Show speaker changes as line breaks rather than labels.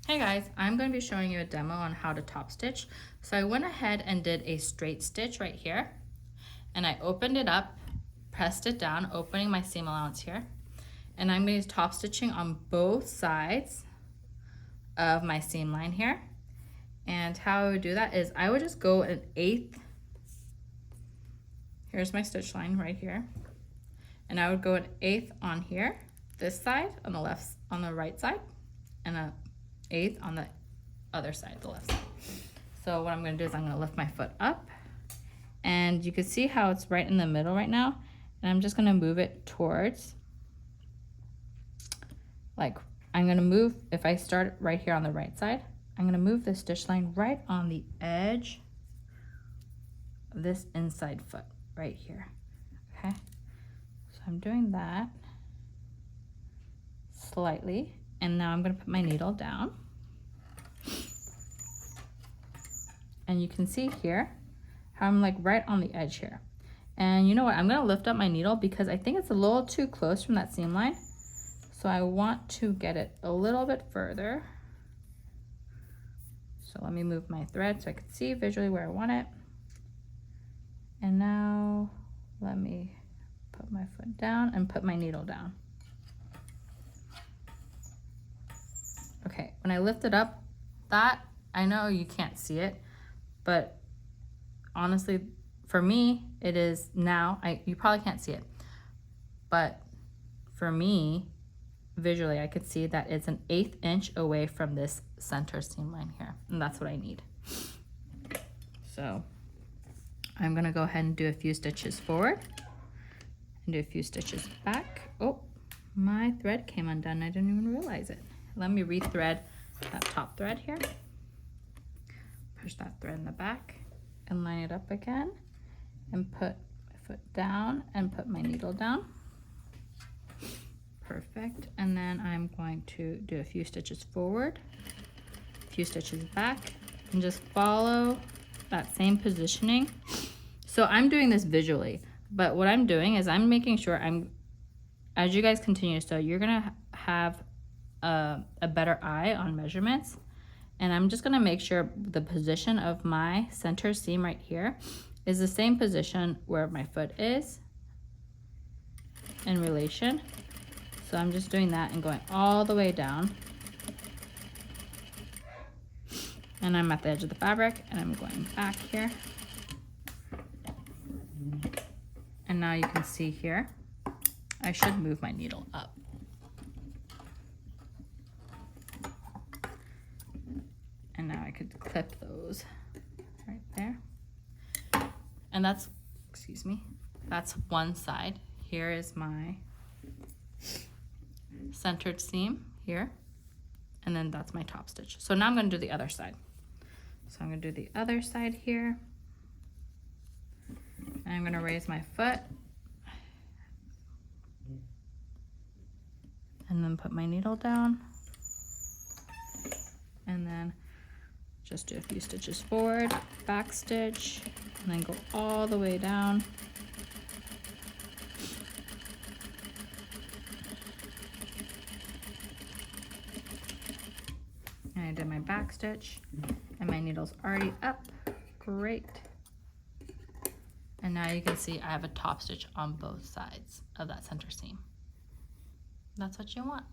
Hey guys, I'm going to be showing you a demo on how to top stitch. So I went ahead and did a straight stitch right here, and I opened it up, pressed it down, opening my seam allowance here, and I'm going to use top stitching on both sides of my seam line here. And how I would do that is I would just go an eighth. Here's my stitch line right here, and I would go an eighth on here, this side on the left, on the right side, and a eighth on the other side, the left side. So what I'm going to do is I'm going to lift my foot up, and you can see how it's right in the middle right now, and I'm just going to move it towards, like, I'm going to move, if I start right here on the right side, I'm going to move the stitch line right on the edge of this inside foot right here. Okay, so I'm doing that slightly, and now I'm going to put my needle down. And you can see here how I'm like right on the edge here. And you know what? I'm going to lift up my needle because I think it's a little too close from that seam line. So I want to get it a little bit further. So let me move my thread so I can see visually where I want it. And now let me put my foot down and put my needle down. Okay, when I lift it up, that, I know you can't see it, but honestly, for me, it is now, you probably can't see it, but for me, visually, I could see that it's an 1/8 inch away from this center seam line here, and that's what I need. So I'm gonna go ahead and do a few stitches forward and do a few stitches back. Oh, my thread came undone. I didn't even realize it. Let me rethread that top thread here. Push that thread in the back and line it up again and put my foot down and put my needle down. Perfect. And then I'm going to do a few stitches forward, a few stitches back, and just follow that same positioning. So I'm doing this visually, but what I'm doing is I'm making sure as you guys continue, so you're gonna have a better eye on measurements, and I'm just gonna make sure the position of my center seam right here is the same position where my foot is in relation. So I'm just doing that and going all the way down, and I'm at the edge of the fabric, and I'm going back here, and now you can see here I should move my needle up. And now I could clip those right there. And that's, excuse me, that's one side. Here is my centered seam here. And then that's my top stitch. So now I'm gonna do the other side. So I'm gonna do the other side here. And I'm gonna raise my foot. And then put my needle down. And then just do a few stitches forward, back stitch, and then go all the way down. And I did my back stitch, and my needle's already up. Great. And now you can see I have a top stitch on both sides of that center seam. That's what you want.